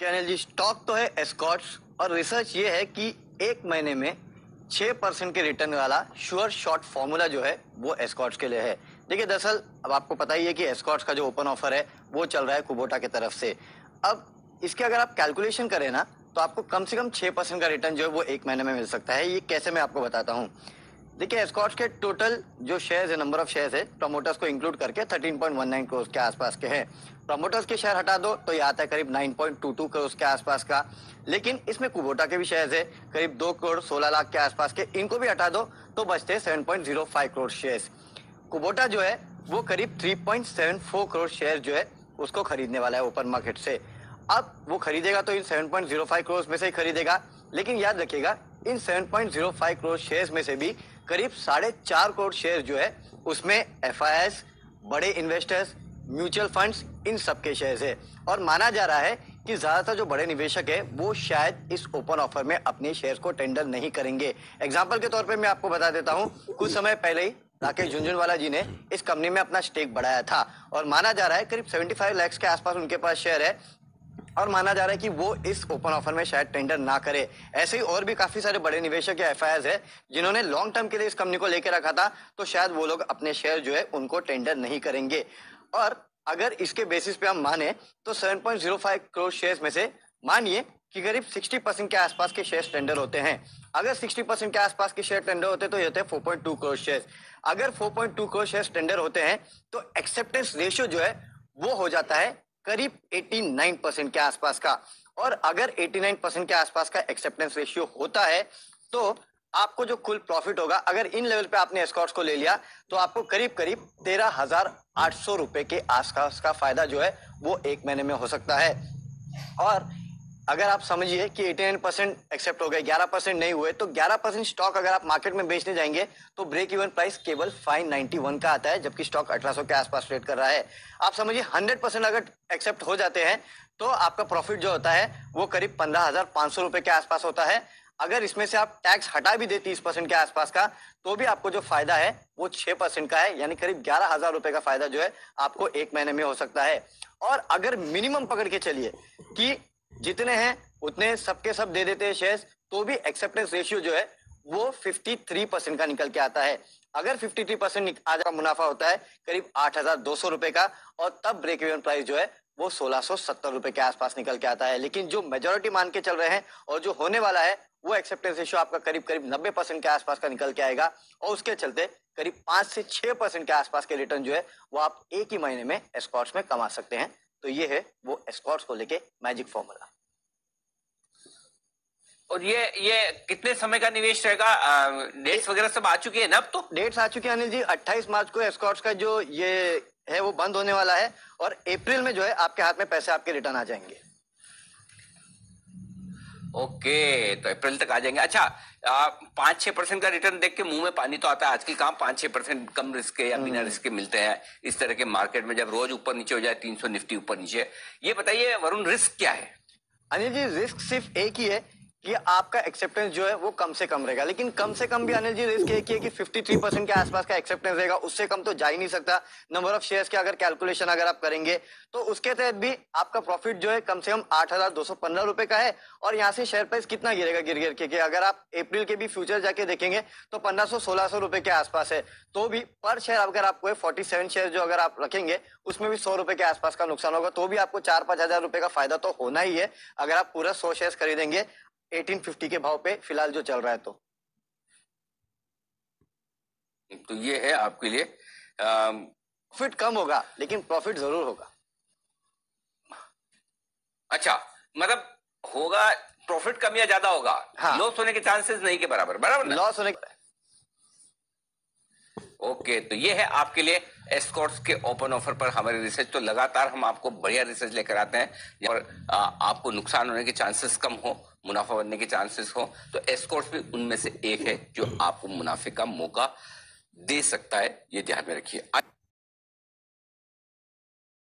क्या अनिल जी, स्टॉक तो है एस्कॉर्ट्स और रिसर्च ये है कि एक महीने में 6% के रिटर्न वाला श्योर शॉर्ट फॉर्मूला जो है वो एस्कॉर्ट्स के लिए है। देखिए, दरअसल अब आपको पता ही है कि एस्कॉर्ट्स का जो ओपन ऑफर है वो चल रहा है कुबोटा की तरफ से। अब इसके अगर आप कैलकुलेशन करें ना, तो आपको कम से कम 6% का रिटर्न जो है वो एक महीने में मिल सकता है। ये कैसे, मैं आपको बताता हूँ। देखिए, एस्कॉर्ट्स के टोटल जो शेयर्स है, नंबर ऑफ शेयर्स है, प्रमोटर्स को इंक्लूड करके 13.19 करोड़ के आसपास के हैं। प्रमोटर्स के शेयर हटा दो तो ये आता है करीब 9.22 करोड़ के आसपास का। लेकिन इसमें कुबोटा के भी शेयर्स है करीब 2 करोड़ 16 लाख के आसपास के, इनको भी हटा दो तो बचते 7.05 करोड़ शेयर्स। कुबोटा जो है वो करीब 3.74 करोड़ शेयर जो है उसको खरीदने वाला है ओपन मार्केट से। अब वो खरीदेगा तो इन 7.05 करोड़ में से ही खरीदेगा, लेकिन याद रखिएगा इन 7.05 करोड़ शेयर्स में से भी करीब 4.5 करोड़ शेयर जो है उसमें एफआईआईएस, बड़े इन्वेस्टर्स, म्यूचुअल फंड्स, इन सबके शेयर्स है। और माना जा रहा है कि ज्यादातर जो बड़े निवेशक है वो शायद इस ओपन ऑफर में अपने शेयर्स को टेंडर नहीं करेंगे। एग्जाम्पल के तौर पे मैं आपको बता देता हूँ, कुछ समय पहले ही राकेश झुनझुनवाला जी ने इस कंपनी में अपना स्टेक बढ़ाया था और माना जा रहा है करीब 75 लाख के आसपास उनके पास शेयर है और माना जा रहा है कि वो इस ओपन ऑफर में शायद टेंडर ना करे। ऐसे ही और भी काफी सारे बड़े निवेशक या एफआईआईएस है जिन्होंने लॉन्ग टर्म के लिए इस कंपनी को लेकर रखा था, तो शायद वो लोग अपने शेयर जो है उनको टेंडर नहीं करेंगे। और अगर इसके बेसिस पे हम माने तो 7.05 करोड़ शेयर्स में से मानिए कि करीब 60% के आसपास के शेयर टेंडर होते हैं। अगर 60% के आसपास के शेयर टेंडर होते तो ये होते हैं 4.2 करोड़ शेयर। अगर 4.2 करोड़ शेयर टेंडर होते हैं तो एक्सेप्टेंस रेशियो जो है वो हो जाता है करीब 89% के आसपास का। और अगर 89% के आसपास का एक्सेप्टेंस रेशियो होता है तो आपको जो कुल प्रॉफिट होगा, अगर इन लेवल पे आपने एस्कॉर्ट्स को ले लिया तो आपको करीब करीब 13,800 रुपए के आसपास का फायदा जो है वो एक महीने में हो सकता है। और अगर आप समझिए कि 89% एक्सेप्ट हो गए, 11% नहीं हुए, तो 11% स्टॉक अगर आप मार्केट में बेचने जाएंगे तो ब्रेक इवन प्राइस केवल 591 का आता है, जबकि स्टॉक 1800 के आसपास ट्रेड कर रहा है। आप समझिए 100% अगर एक्सेप्ट हो जाते हैं तो आपका प्रॉफिट जो होता है वो करीब 15,500 रुपए के आसपास होता है। अगर इसमें से आप टैक्स हटा भी दे 30% के आसपास का, तो भी आपको जो फायदा है वो 6% का है, यानी करीब 11,000 रुपए का फायदा जो है आपको एक महीने में हो सकता है। और अगर मिनिमम पकड़ के चलिए कि जितने हैं उतने सबके सब दे देते हैं शेयर्स, तो भी एक्सेप्टेंस रेशियो जो है वो 53% का निकल के आता है। अगर 53% आज का मुनाफा होता है करीब 8,200 रुपए का, और तब ब्रेक इवन प्राइस जो है वो 1,670 रुपए के आसपास निकल के आता है। लेकिन जो मेजोरिटी मान के चल रहे हैं और जो होने वाला है वो एक्सेप्टेंस रेशियो आपका करीब करीब 90% के आसपास का निकल के आएगा, और उसके चलते करीब 5 से 6% के आसपास के रिटर्न जो है वो आप एक ही महीने में एस्कॉर्ट्स में कमा सकते हैं। तो ये है वो एस्कॉर्ट्स को लेके मैजिक फॉर्मूला। और ये कितने समय का निवेश रहेगा? डेट्स वगैरह सब आ चुकी है ना? अब तो डेट्स आ चुकी है अनिल जी। 28 मार्च को एस्कॉर्ट्स का जो ये है वो बंद होने वाला है, और अप्रैल में जो है आपके हाथ में पैसे आपके रिटर्न आ जाएंगे। ओके, तो अप्रैल तक आ जाएंगे। अच्छा, 5-6% का रिटर्न देख के मुंह में पानी तो आता है। आजकल कहाँ 5-6% कम रिस्क के या बिना रिस्क के मिलते हैं इस तरह के मार्केट में, जब रोज ऊपर नीचे हो जाए 300 निफ्टी ऊपर नीचे। ये बताइए वरुण, रिस्क क्या है? अनिल जी, रिस्क सिर्फ एक ही है कि आपका एक्सेप्टेंस जो है वो कम से कम रहेगा। लेकिन कम से कम भी अनिल जी रिस्क एक ही है कि 53% के आसपास का एक्सेप्टेंस रहेगा, उससे कम तो जा ही नहीं सकता। नंबर ऑफ शेयर्स के अगर कैलकुलेशन अगर आप करेंगे तो उसके तहत भी आपका प्रॉफिट जो है कम से कम 8,215 रुपए का है। और यहाँ से शेयर प्राइस कितना गिरेगा गिर गिर के, अगर आप अप्रैल के भी फ्यूचर जाके देखेंगे तो 1,500-1,600 रुपए के आसपास है। तो भी पर शेयर अगर आपको 47 शेयर जो अगर आप रखेंगे उसमें भी 100 रुपए के आसपास का नुकसान होगा, तो भी आपको 4-5 हजार रुपए का फायदा तो होना ही है अगर आप पूरा 100 शेयर खरीदेंगे 1850 के भाव पे फिलहाल जो चल रहा है। तो ये है आपके लिए प्रॉफिट कम होगा लेकिन प्रॉफिट जरूर होगा। अच्छा, मतलब होगा, प्रॉफिट कम या ज्यादा होगा? हाँ। लॉस होने के चांसेस नहीं के बराबर, बराबर ना? लॉस होने ओके, तो ये है आपके लिए एस्कॉर्ट्स के ओपन ऑफर पर हमारी रिसर्च। तो लगातार हम आपको बढ़िया रिसर्च लेकर आते हैं और आपको नुकसान होने के चांसेस कम हो, मुनाफा बनने के चांसेस हो। तो एस्कॉर्ट्स भी उनमें से एक है जो आपको मुनाफे का मौका दे सकता है, ये ध्यान में रखिए।